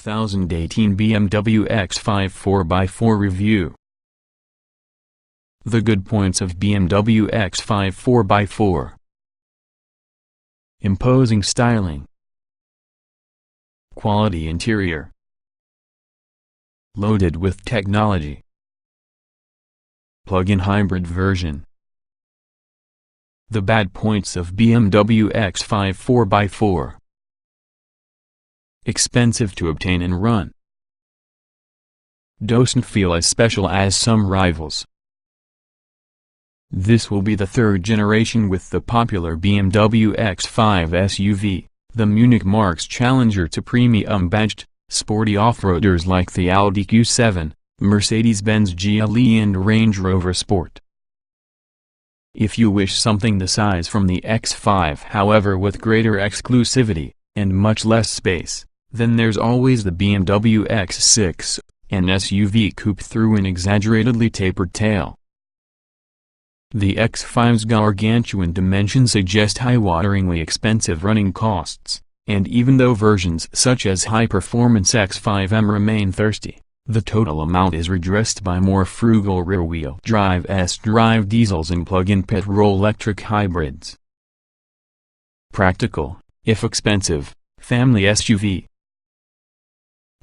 2018 BMW X5 4x4 Review. The good points of BMW X5 4x4. Imposing styling. Quality interior. Loaded with technology. Plug-in hybrid version. The bad points of BMW X5 4x4. Expensive to obtain and run. Doesn't feel as special as some rivals. This will be the third generation with the popular BMW X5 SUV, the Munich Marque's challenger to premium badged, sporty off-roaders like the Audi Q7, Mercedes-Benz GLE and Range Rover Sport. If you wish something the size from the X5 however with greater exclusivity, and much less space, then there's always the BMW X6, an SUV coupe through an exaggeratedly tapered tail. The X5's gargantuan dimensions suggest eye-wateringly expensive running costs, and even though versions such as high-performance X5M remain thirsty, the total amount is redressed by more frugal rear-wheel drive xDrive diesels and plug-in petrol-electric hybrids. Practical, if expensive, family SUV.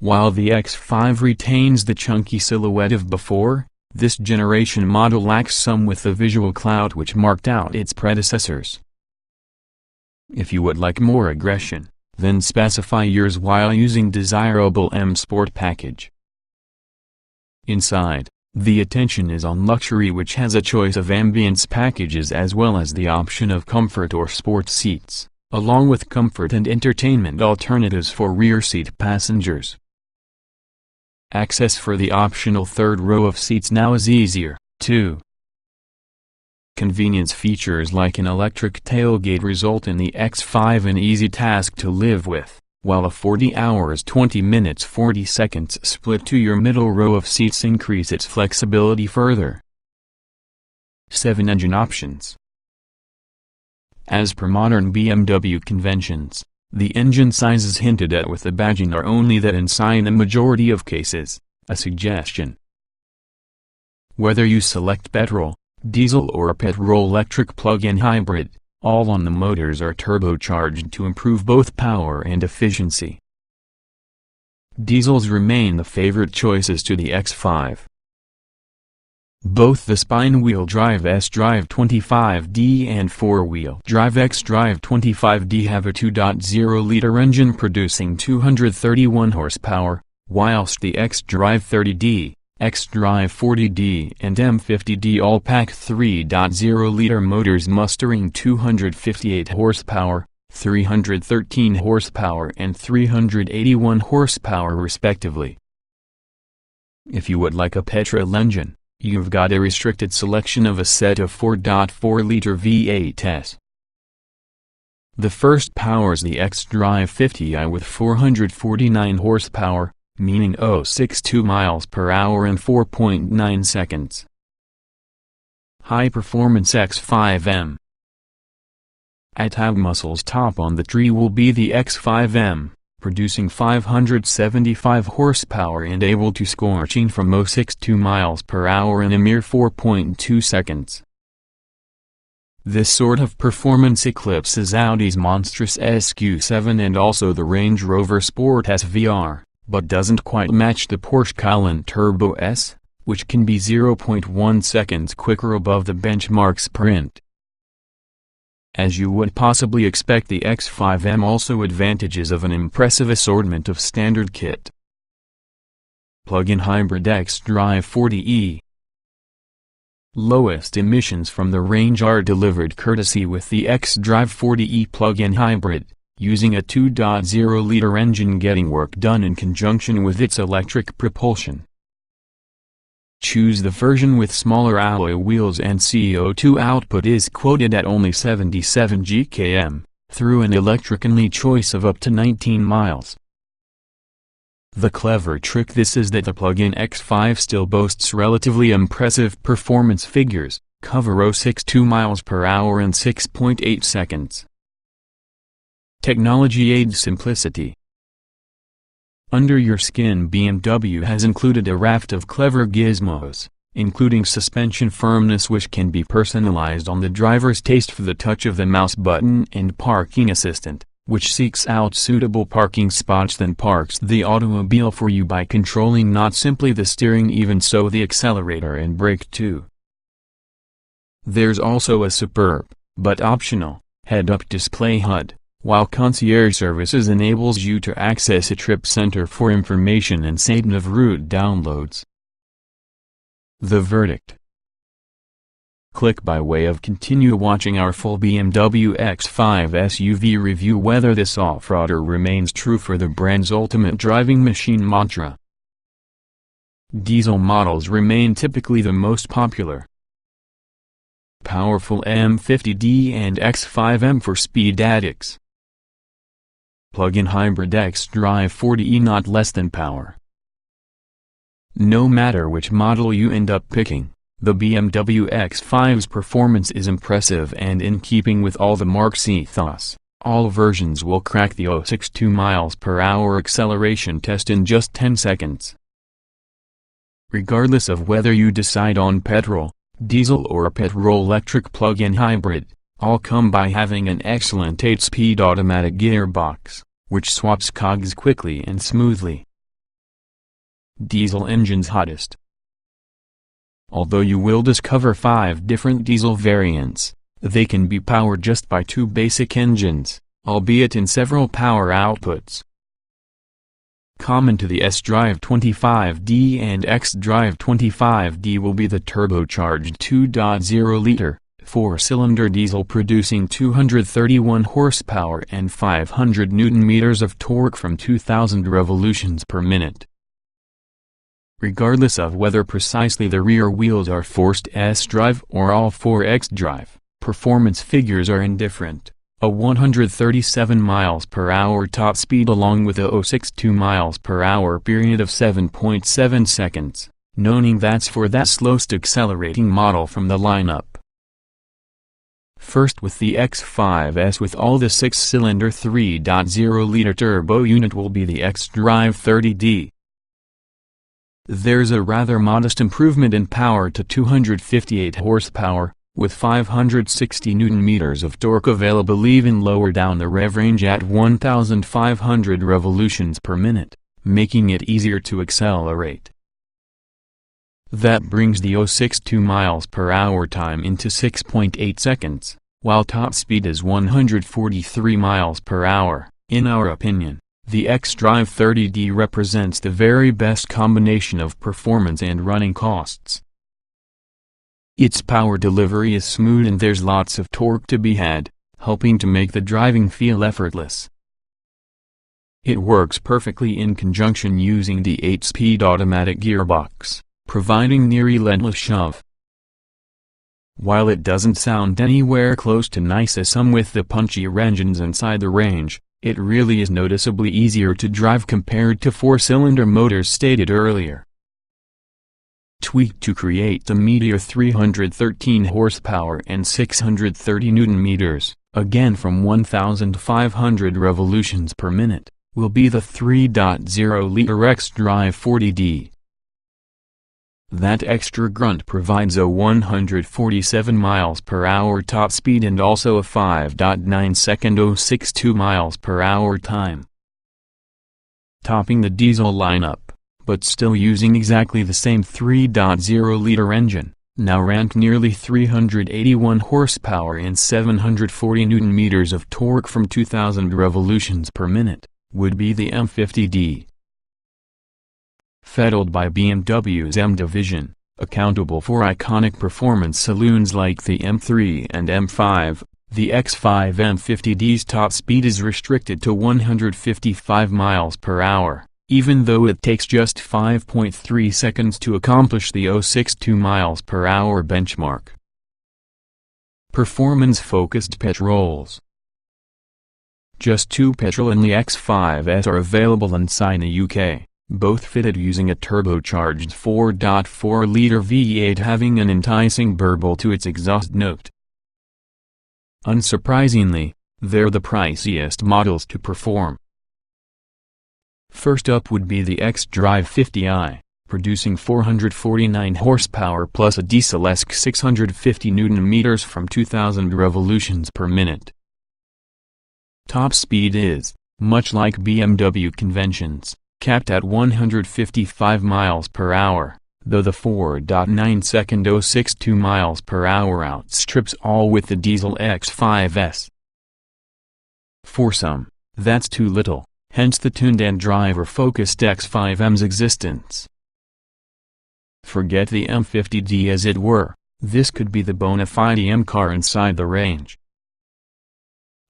While the X5 retains the chunky silhouette of before, this generation model lacks some with the visual clout which marked out its predecessors. If you would like more aggression, then specify yours while using desirable M Sport package. Inside, the attention is on luxury which has a choice of ambience packages as well as the option of comfort or sport seats, along with comfort and entertainment alternatives for rear seat passengers. Access for the optional third row of seats now is easier, too. Convenience features like an electric tailgate result in the X5 an easy task to live with, while a 40 hours 20 minutes 40 seconds split to your middle row of seats increase its flexibility further. 7 engine options. As per modern BMW conventions, the engine sizes hinted at with the badging are only that inside the majority of cases, a suggestion. Whether you select petrol, diesel or a petrol-electric plug-in hybrid, all on the motors are turbocharged to improve both power and efficiency. Diesels remain the favorite choices to the X5. Both the spine-wheel drive xDrive 25D and four-wheel drive xDrive 25D have a 2.0-liter engine producing 231 horsepower, whilst the xDrive 30D, xDrive 40D and M50D all pack 3.0-liter motors mustering 258 horsepower, 313 horsepower and 381 horsepower respectively. If you would like a petrol engine, you've got a restricted selection of a set of 4.4-liter V8s. The first powers the xDrive 50i with 449 horsepower, meaning 0.62 miles per hour in 4.9 seconds. High-performance X5M. At Hag Muscle's top on the tree will be the X5M, producing 575 horsepower and able to scorching from 0.62 miles per hour in a mere 4.2 seconds. This sort of performance eclipses Audi's monstrous SQ7 and also the Range Rover Sport SVR, but doesn't quite match the Porsche Cayenne Turbo S, which can be 0.1 seconds quicker above the benchmark sprint. As you would possibly expect, the X5M also advantages of an impressive assortment of standard kit. Plug-in hybrid xDrive 40e. Lowest emissions from the range are delivered courtesy with the xDrive 40e plug-in hybrid, using a 2.0-liter engine getting work done in conjunction with its electric propulsion. Choose the version with smaller alloy wheels and CO2 output is quoted at only 77 GkM, through an electric-only choice of up to 19 miles. The clever trick this is that the plug-in X5 still boasts relatively impressive performance figures, cover 0.62 miles per hour in 6.8 seconds. Technology aids simplicity. Under your skin, BMW has included a raft of clever gizmos, including suspension firmness, which can be personalized on the driver's taste for the touch of the mouse button, and parking assistant, which seeks out suitable parking spots then parks the automobile for you by controlling not simply the steering, even so the accelerator and brake too. There's also a superb, but optional, head-up display HUD, while concierge services enables you to access a trip center for information and sedan of route downloads. The verdict. Click by way of continue watching our full BMW X5 SUV review whether this off-roader remains true for the brand's ultimate driving machine mantra. Diesel models remain typically the most popular. Powerful M50D and X5M for speed addicts. Plug-in hybrid xDrive 40e not less than power. No matter which model you end up picking, the BMW X5's performance is impressive and in keeping with all the marque's ethos. All versions will crack the 062 mph acceleration test in just 10 seconds. Regardless of whether you decide on petrol, diesel or a petrol-electric plug-in hybrid, all come by having an excellent 8-speed automatic gearbox, which swaps cogs quickly and smoothly. Diesel engines hottest. Although you will discover 5 different diesel variants, they can be powered just by 2 basic engines, albeit in several power outputs. Common to the xDrive 25D and xDrive 25D will be the turbocharged 2.0-liter, 4-cylinder diesel producing 231 horsepower and 500 Nm of torque from 2,000 revolutions per minute. Regardless of whether precisely the rear wheels are forced S-drive or all 4 xDrive, performance figures are indifferent. A 137 mph top speed along with a 062 mph period of 7.7 seconds, noting that's for that slowest accelerating model from the lineup. First, with the X5S with all the 6-cylinder 3.0-liter turbo unit will be the xDrive 30D. There's a rather modest improvement in power to 258 horsepower, with 560 Nm of torque available even lower down the rev range at 1,500 revolutions per minute, making it easier to accelerate. That brings the 062 mph time into 6.8 seconds, while top speed is 143 mph. In our opinion, the xDrive 30D represents the very best combination of performance and running costs. Its power delivery is smooth and there's lots of torque to be had, helping to make the driving feel effortless. It works perfectly in conjunction using the 8-speed automatic gearbox, providing near relentless shove. While it doesn't sound anywhere close to nice as some with the punchier engines inside the range, it really is noticeably easier to drive compared to 4-cylinder motors stated earlier. Tweaked to create the meteor 313 horsepower and 630 Nm, again from 1,500 revolutions per minute, will be the 3.0-liter xDrive 40D. That extra grunt provides a 147 mph top speed and also a 5.9-second 062 mph time. Topping the diesel lineup, but still using exactly the same 3.0-liter engine, now ranked nearly 381 horsepower and 740 Nm of torque from 2,000 revolutions per minute, would be the M50D. Fettled by BMW's M division, accountable for iconic performance saloons like the M3 and M5, the X5 M50D's top speed is restricted to 155 mph. Even though it takes just 5.3 seconds to accomplish the 062 mph benchmark. Performance-focused petrols. Just 2 petrol in the X5S are available inside the UK, both fitted using a turbocharged 4.4-liter V8 having an enticing burble to its exhaust note. Unsurprisingly, they're the priciest models to perform. First up would be the xDrive 50i, producing 449 horsepower plus a diesel-esque 650 Nm from 2000 revolutions per minute. Top speed is, much like BMW conventions, capped at 155 miles per hour, though the 4.9-second 062 miles per hour outstrips all with the diesel X5s. For some, that's too little, hence the tuned and driver-focused X5M's existence. Forget the M50D as it were, this could be the bona fide M car inside the range.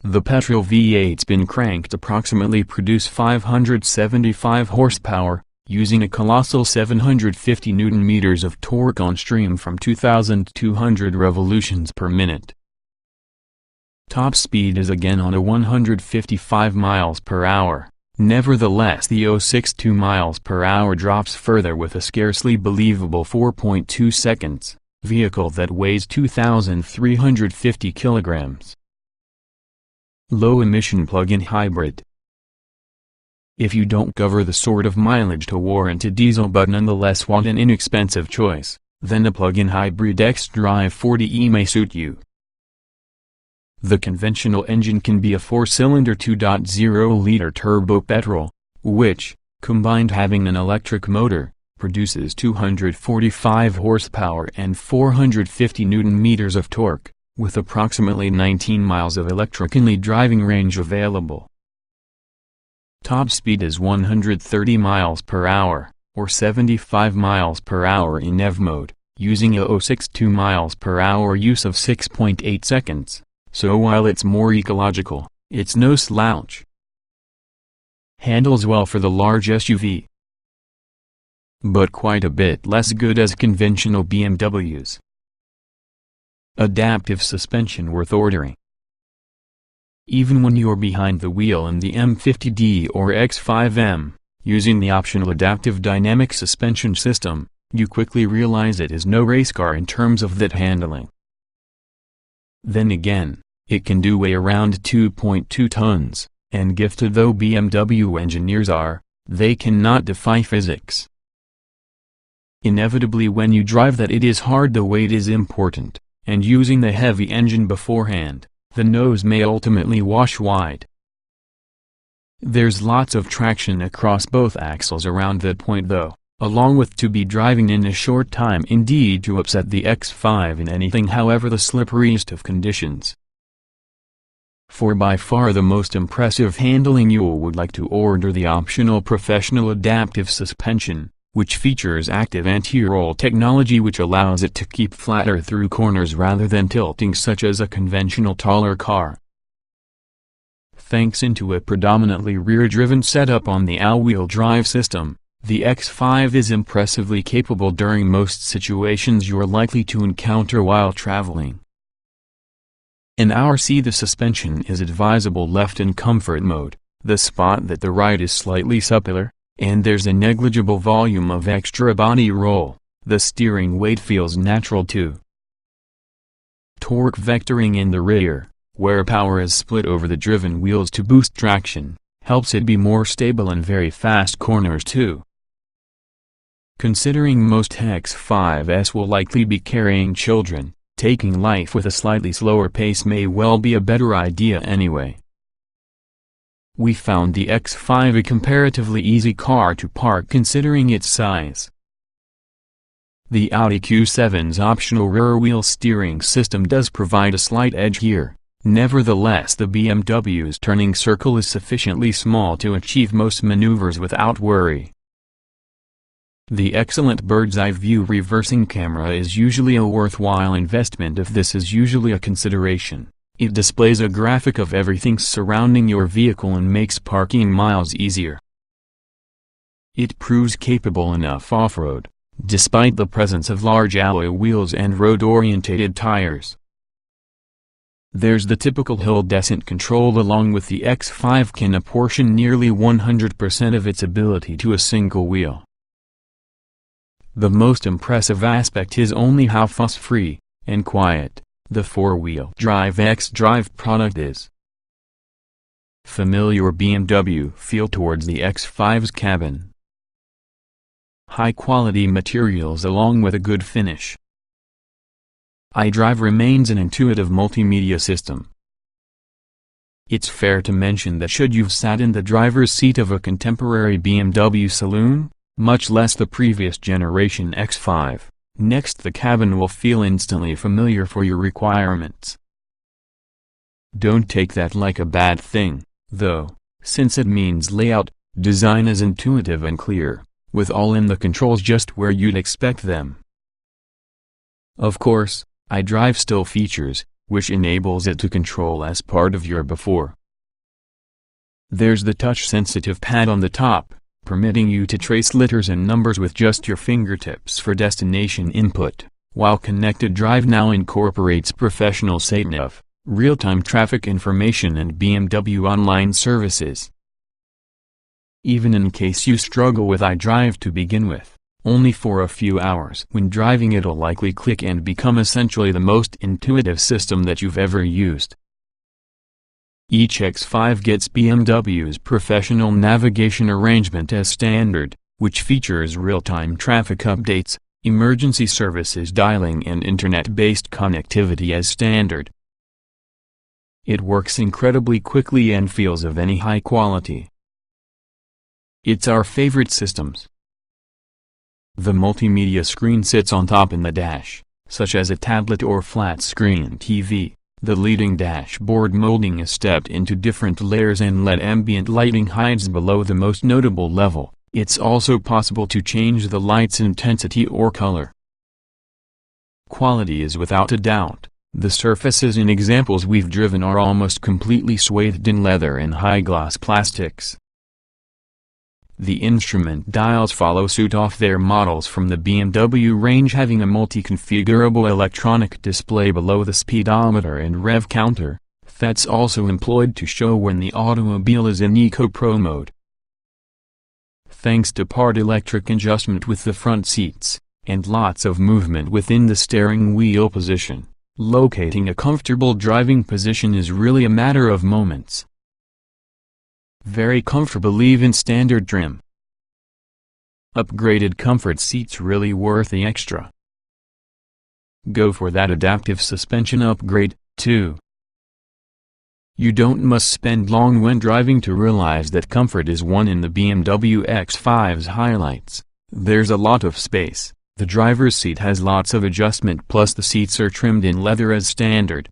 The petrol V8's been cranked to approximately produce 575 horsepower, using a colossal 750 Nm of torque on stream from 2,200 revolutions per minute. Top speed is again on a 155 miles per hour, nevertheless the 062 miles per hour drops further with a scarcely believable 4.2 seconds, vehicle that weighs 2,350 kilograms. Low-emission plug-in hybrid. If you don't cover the sort of mileage to warrant a diesel but nonetheless want an inexpensive choice, then the plug-in hybrid xDrive 40e may suit you. The conventional engine can be a 4-cylinder 2.0-liter turbo petrol, which, combined having an electric motor, produces 245 horsepower and 450 Nm of torque, with approximately 19 miles of electrically driving range available. Top speed is 130 miles per hour, or 75 miles per hour in EV mode, using a 062 miles per hour use of 6.8 seconds, so while it's more ecological, it's no slouch. Handles well for the large SUV, but quite a bit less good as conventional BMWs. Adaptive suspension worth ordering. Even when you're behind the wheel in the M50D or X5M, using the optional adaptive dynamic suspension system, you quickly realize it is no race car in terms of that handling. Then again, it can do weigh around 2.2 tons, and gifted though BMW engineers are, they cannot defy physics. Inevitably when you drive that it is hard, the weight is important, and using the heavy engine beforehand, the nose may ultimately wash wide. There's lots of traction across both axles around that point though, along with to be driving in a short time indeed to upset the X5 in anything however the slipperiest of conditions. For by far the most impressive handling you would like to order the optional professional adaptive suspension, which features active anti-roll technology which allows it to keep flatter through corners rather than tilting such as a conventional taller car. Thanks into a predominantly rear-driven setup on the all-wheel drive system, the X5 is impressively capable during most situations you're likely to encounter while traveling. In our C, the suspension is advisable left in comfort mode, the spot that the right is slightly suppler, and there's a negligible volume of extra body roll. The steering weight feels natural too. Torque vectoring in the rear, where power is split over the driven wheels to boost traction, helps it be more stable in very fast corners too. Considering most X5s will likely be carrying children, taking life with a slightly slower pace may well be a better idea anyway. We found the X5 a comparatively easy car to park considering its size. The Audi Q7's optional rear-wheel steering system does provide a slight edge here, nevertheless the BMW's turning circle is sufficiently small to achieve most maneuvers without worry. The excellent bird's-eye view reversing camera is usually a worthwhile investment if this is usually a consideration. It displays a graphic of everything surrounding your vehicle and makes parking miles easier. It proves capable enough off-road, despite the presence of large alloy wheels and road-orientated tires. There's the typical hill descent control along with the X5 can apportion nearly 100% of its ability to a single wheel. The most impressive aspect is only how fuss-free and quiet the four-wheel drive xDrive product is. familiar BMW feel towards the X5's cabin. High-quality materials along with a good finish. xDrive remains an intuitive multimedia system. It's fair to mention that should you've sat in the driver's seat of a contemporary BMW saloon, much less the previous generation X5, next the cabin will feel instantly familiar for your requirements. Don't take that like a bad thing, though, since it means layout, design is intuitive and clear, with all in the controls just where you'd expect them. Of course, xDrive still features, which enables it to control as part of your before. There's the touch-sensitive pad on the top, permitting you to trace letters and numbers with just your fingertips for destination input, while Connected Drive now incorporates professional sat-nav, real-time traffic information and BMW online services. Even in case you struggle with xDrive to begin with, only for a few hours when driving it'll likely click and become essentially the most intuitive system that you've ever used. Each X5 gets BMW's professional navigation arrangement as standard, which features real-time traffic updates, emergency services dialing and internet-based connectivity as standard. It works incredibly quickly and feels of any high quality. It's our favorite systems. The multimedia screen sits on top in the dash, such as a tablet or flat-screen TV. The leading dashboard molding is stepped into different layers and LED ambient lighting hides below the most notable level. It's also possible to change the light's intensity or color. Quality is without a doubt. The surfaces in examples we've driven are almost completely swathed in leather and high-gloss plastics. The instrument dials follow suit off their models from the BMW range, having a multi-configurable electronic display below the speedometer and rev counter, that's also employed to show when the automobile is in Eco-Pro mode. Thanks to part electric adjustment with the front seats, and lots of movement within the steering wheel position, locating a comfortable driving position is really a matter of moments. Very comfortable even standard trim. Upgraded comfort seats really worth the extra. Go for that adaptive suspension upgrade, too. You don't must spend long when driving to realize that comfort is one in the BMW X5's highlights. There's a lot of space, the driver's seat has lots of adjustment, plus the seats are trimmed in leather as standard.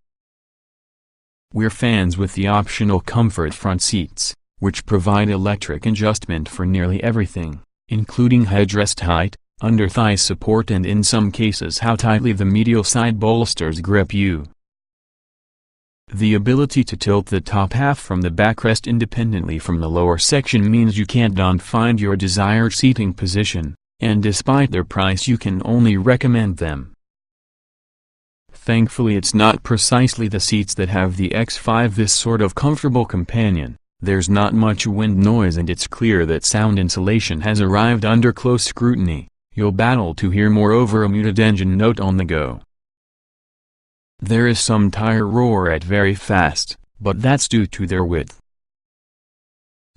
We're fans with the optional comfort front seats, which provide electric adjustment for nearly everything, including headrest height, under-thigh support and in some cases how tightly the medial side bolsters grip you. The ability to tilt the top half from the backrest independently from the lower section means you can't find your desired seating position, and despite their price you can only recommend them. Thankfully it's not precisely the seats that have the X5 this sort of comfortable companion. There's not much wind noise and it's clear that sound insulation has arrived under close scrutiny. You'll battle to hear more over a muted engine note on the go. There is some tire roar at very fast, but that's due to their width.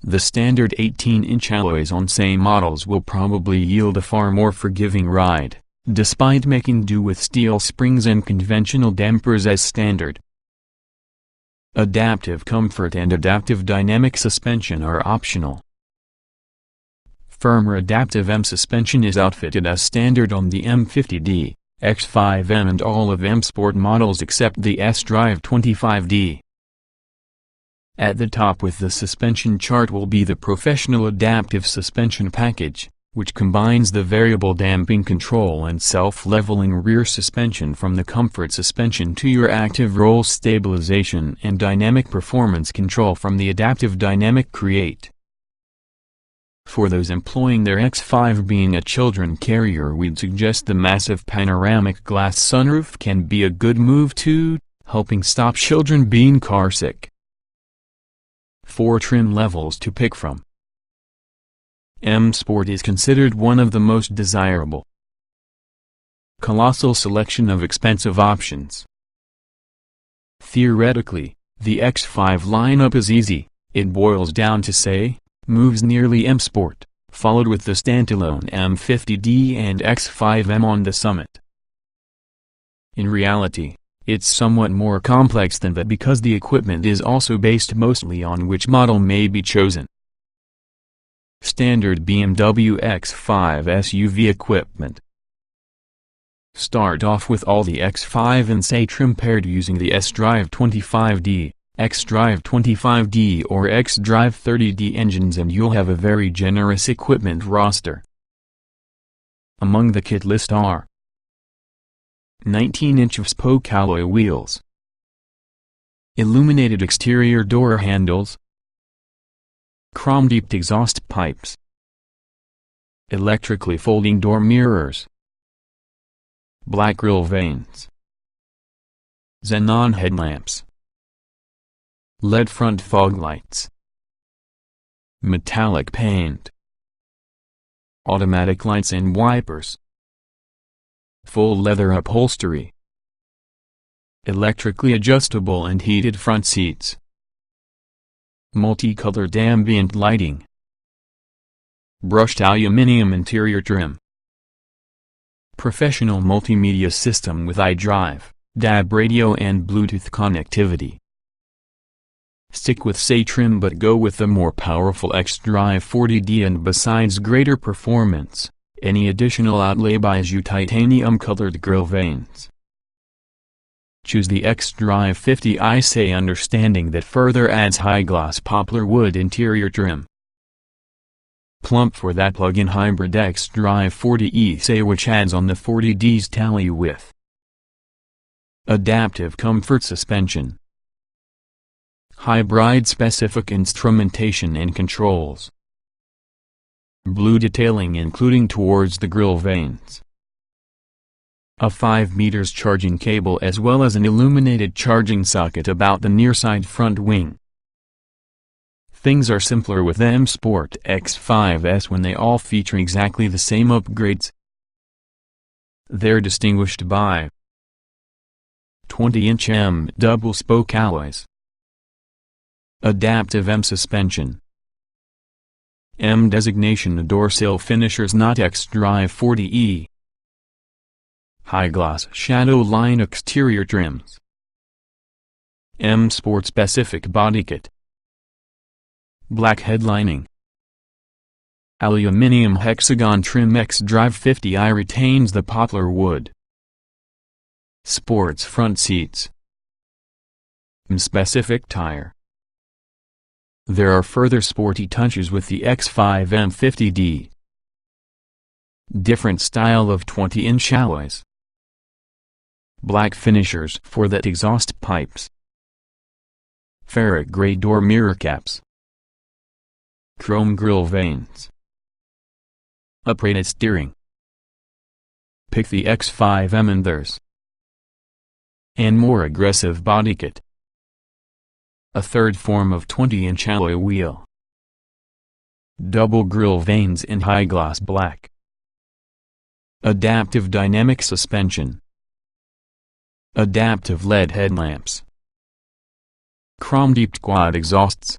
The standard 18-inch alloys on same models will probably yield a far more forgiving ride, despite making do with steel springs and conventional dampers as standard. Adaptive comfort and adaptive dynamic suspension are optional. Firmer adaptive M suspension is outfitted as standard on the M50D, X5M and all of M Sport models except the xDrive 25D. At the top with the suspension chart will be the professional adaptive suspension package, which combines the variable damping control and self-leveling rear suspension from the comfort suspension to your active roll stabilization and dynamic performance control from the adaptive dynamic create. For those employing their X5 being a children carrier, we'd suggest the massive panoramic glass sunroof can be a good move too, helping stop children being carsick. 4 trim levels to pick from. M Sport is considered one of the most desirable. Colossal selection of expensive options. Theoretically, the X5 lineup is easy, it boils down to say, moves nearly M Sport, followed with the standalone M50D and X5M on the summit. In reality, it's somewhat more complex than that because the equipment is also based mostly on which model may be chosen. Standard BMW X5 SUV equipment. Start off with all the X5 and say trim paired using the xDrive 25D, xDrive 25D or xDrive 30D engines, and you'll have a very generous equipment roster. Among the kit list are 19-inch spoke alloy wheels, illuminated exterior door handles, chrome-deeped exhaust pipes, electrically folding door mirrors, black grille vanes, xenon headlamps, LED front fog lights, metallic paint, automatic lights and wipers, full leather upholstery, electrically adjustable and heated front seats, multicolored ambient lighting, brushed aluminum interior trim, professional multimedia system with iDrive, DAB radio and Bluetooth connectivity. Stick with say trim but go with the more powerful xDrive 40D, and besides greater performance, any additional outlay buys you titanium-colored grille vanes. Choose the xDrive 50i say understanding that further adds high-gloss poplar wood interior trim. Plump for that plug-in hybrid xDrive 40e say which adds on the 40D's tally with adaptive comfort suspension, hybrid specific instrumentation and controls, blue detailing including towards the grille vanes, a 5 meters charging cable as well as an illuminated charging socket about the near side front wing. Things are simpler with M Sport X5s when they all feature exactly the same upgrades. They're distinguished by 20-inch M double spoke alloys, adaptive M suspension, M designation door sill finishers not xDrive 40e, high gloss shadow line exterior trims, M Sport specific body kit, black headlining, aluminum hexagon trim. xDrive 50i retains the poplar wood, sports front seats, M specific tire. There are further sporty touches with the X5 M50D. Different style of 20-inch alloys, black finishers for that exhaust pipes, ferric gray door mirror caps, chrome grille vanes, uprated steering. Pick the X5M and there's and more aggressive body kit. A third form of 20-inch alloy wheel, double grille vanes in high gloss black, adaptive dynamic suspension, adaptive LED headlamps, chrome-deeped quad exhausts,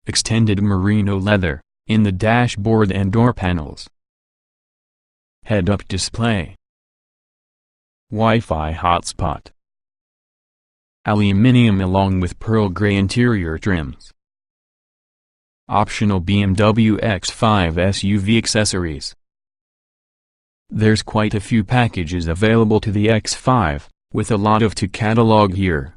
extended merino leather in the dashboard and door panels, head-up display, Wi-Fi hotspot, aluminum along with pearl gray interior trims. Optional BMW X5 SUV accessories. There's quite a few packages available to the X5, with a lot to catalog here.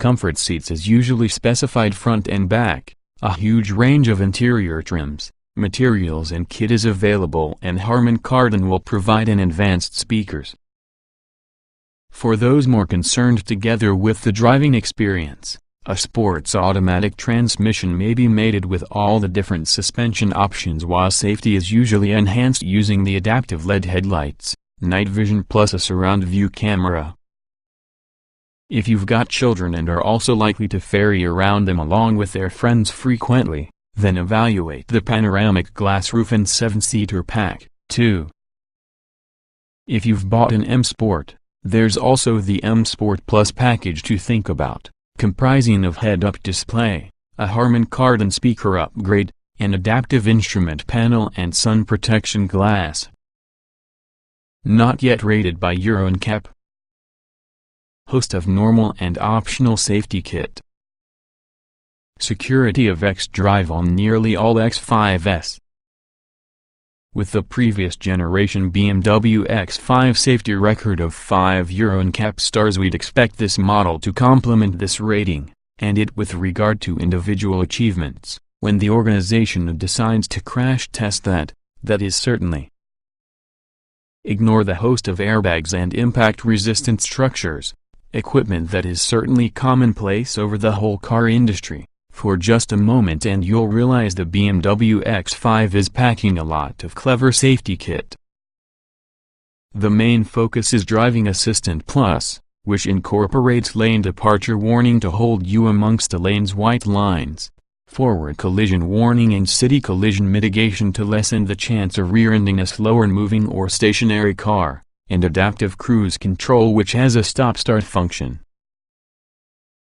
Comfort seats is usually specified front and back, a huge range of interior trims, materials and kit is available, and Harman Kardon will provide an advanced speakers. For those more concerned together with the driving experience, a sports automatic transmission may be mated with all the different suspension options, while safety is usually enhanced using the adaptive LED headlights, night vision plus a surround view camera. If you've got children and are also likely to ferry around them along with their friends frequently, then evaluate the panoramic glass roof and 7-seater pack, too. If you've bought an M Sport, there's also the M Sport Plus package to think about, comprising of head-up display, a Harman Kardon speaker upgrade, an adaptive instrument panel and sun protection glass. Not yet rated by Euro NCAP. Host of normal and optional safety kit. Security of xDrive on nearly all X5s. With the previous generation BMW X5 safety record of 5 Euro NCAP stars, we'd expect this model to complement this rating, and it with regard to individual achievements. When the organization decides to crash test that is certainly. Ignore the host of airbags and impact-resistant structures, equipment that is certainly commonplace over the whole car industry, for just a moment and you'll realize the BMW X5 is packing a lot of clever safety kit. The main focus is Driving Assistant Plus, which incorporates lane departure warning to hold you amongst the lane's white lines, forward collision warning and city collision mitigation to lessen the chance of rear-ending a slower-moving or stationary car, and adaptive cruise control which has a stop-start function.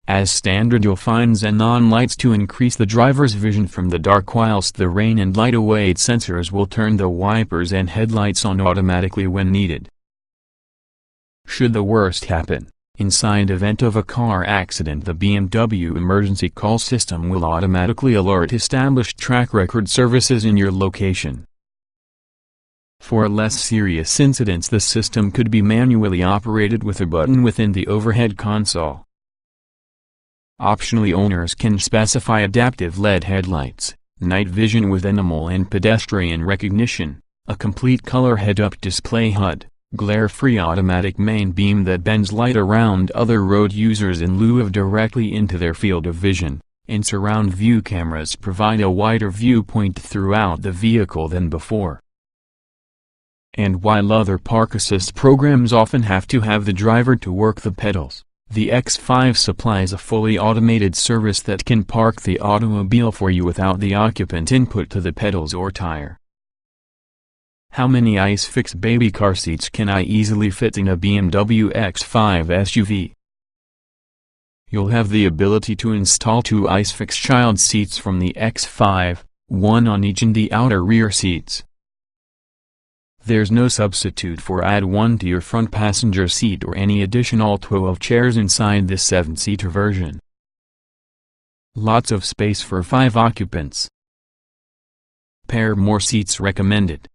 As standard, you'll find xenon lights to increase the driver's vision from the dark, whilst the rain and light await sensors will turn the wipers and headlights on automatically when needed. Should the worst happen, inside event of a car accident, the BMW emergency call system will automatically alert established track record services in your location. For less serious incidents, the system could be manually operated with a button within the overhead console. Optionally, owners can specify adaptive LED headlights, night vision with animal and pedestrian recognition, a complete color head-up display HUD, glare-free automatic main beam that bends light around other road users in lieu of directly into their field of vision, and surround view cameras provide a wider viewpoint throughout the vehicle than before. And while other park assist programs often have to have the driver to work the pedals, the X5 supplies a fully automated service that can park the automobile for you without the occupant input to the pedals or tire. How many ICE-fix baby car seats can I easily fit in a BMW X5 SUV? You'll have the ability to install 2 ICE-fix child seats from the X5, one on each in the outer rear seats. There's no substitute for add one to your front passenger seat or any additional 12 chairs inside this 7-seater version. Lots of space for 5 occupants. Pair more seats recommended.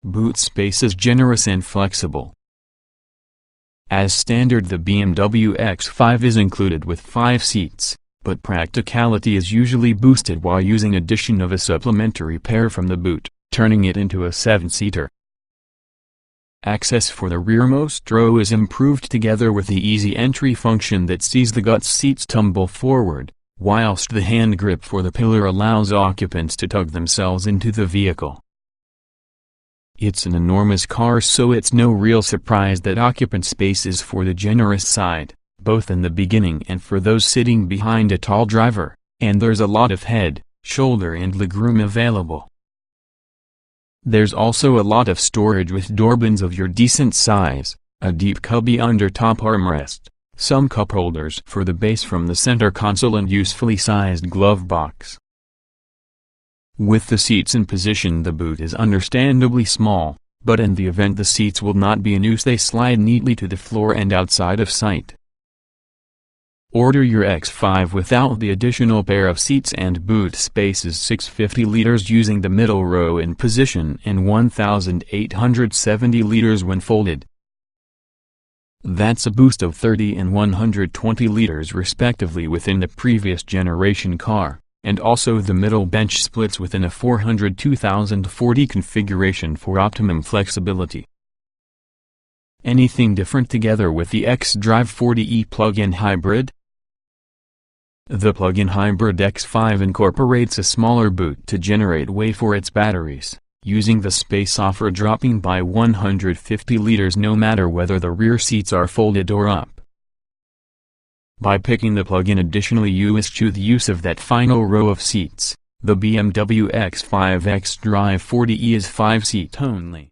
Boot space is generous and flexible. As standard, the BMW X5 is included with 5 seats, but practicality is usually boosted while using addition of a supplementary pair from the boot, turning it into a 7-seater. Access for the rearmost row is improved together with the easy entry function that sees the guts seats tumble forward, whilst the hand grip for the pillar allows occupants to tug themselves into the vehicle. It's an enormous car, so it's no real surprise that occupant space is for the generous side, both in the beginning and for those sitting behind a tall driver, and there's a lot of head, shoulder and legroom available. There's also a lot of storage with door bins of your decent size, a deep cubby under top armrest, some cup holders for the base from the center console and usefully sized glove box. With the seats in position, the boot is understandably small, but in the event the seats will not be in use, they slide neatly to the floor and outside of sight. Order your X5 without the additional pair of seats, and boot space is 650 liters using the middle row in position and 1,870 liters when folded. That's a boost of 30 and 120 liters respectively within the previous generation car, and also the middle bench splits within a 402,040 configuration for optimum flexibility. Anything different together with the xDrive 40e plug-in hybrid? The plug-in hybrid X5 incorporates a smaller boot to generate way for its batteries, using the space offer dropping by 150 liters no matter whether the rear seats are folded or up. By picking the plug-in, additionally you eschew the use of that final row of seats. The BMW X5 xDrive 40e is 5-seat only.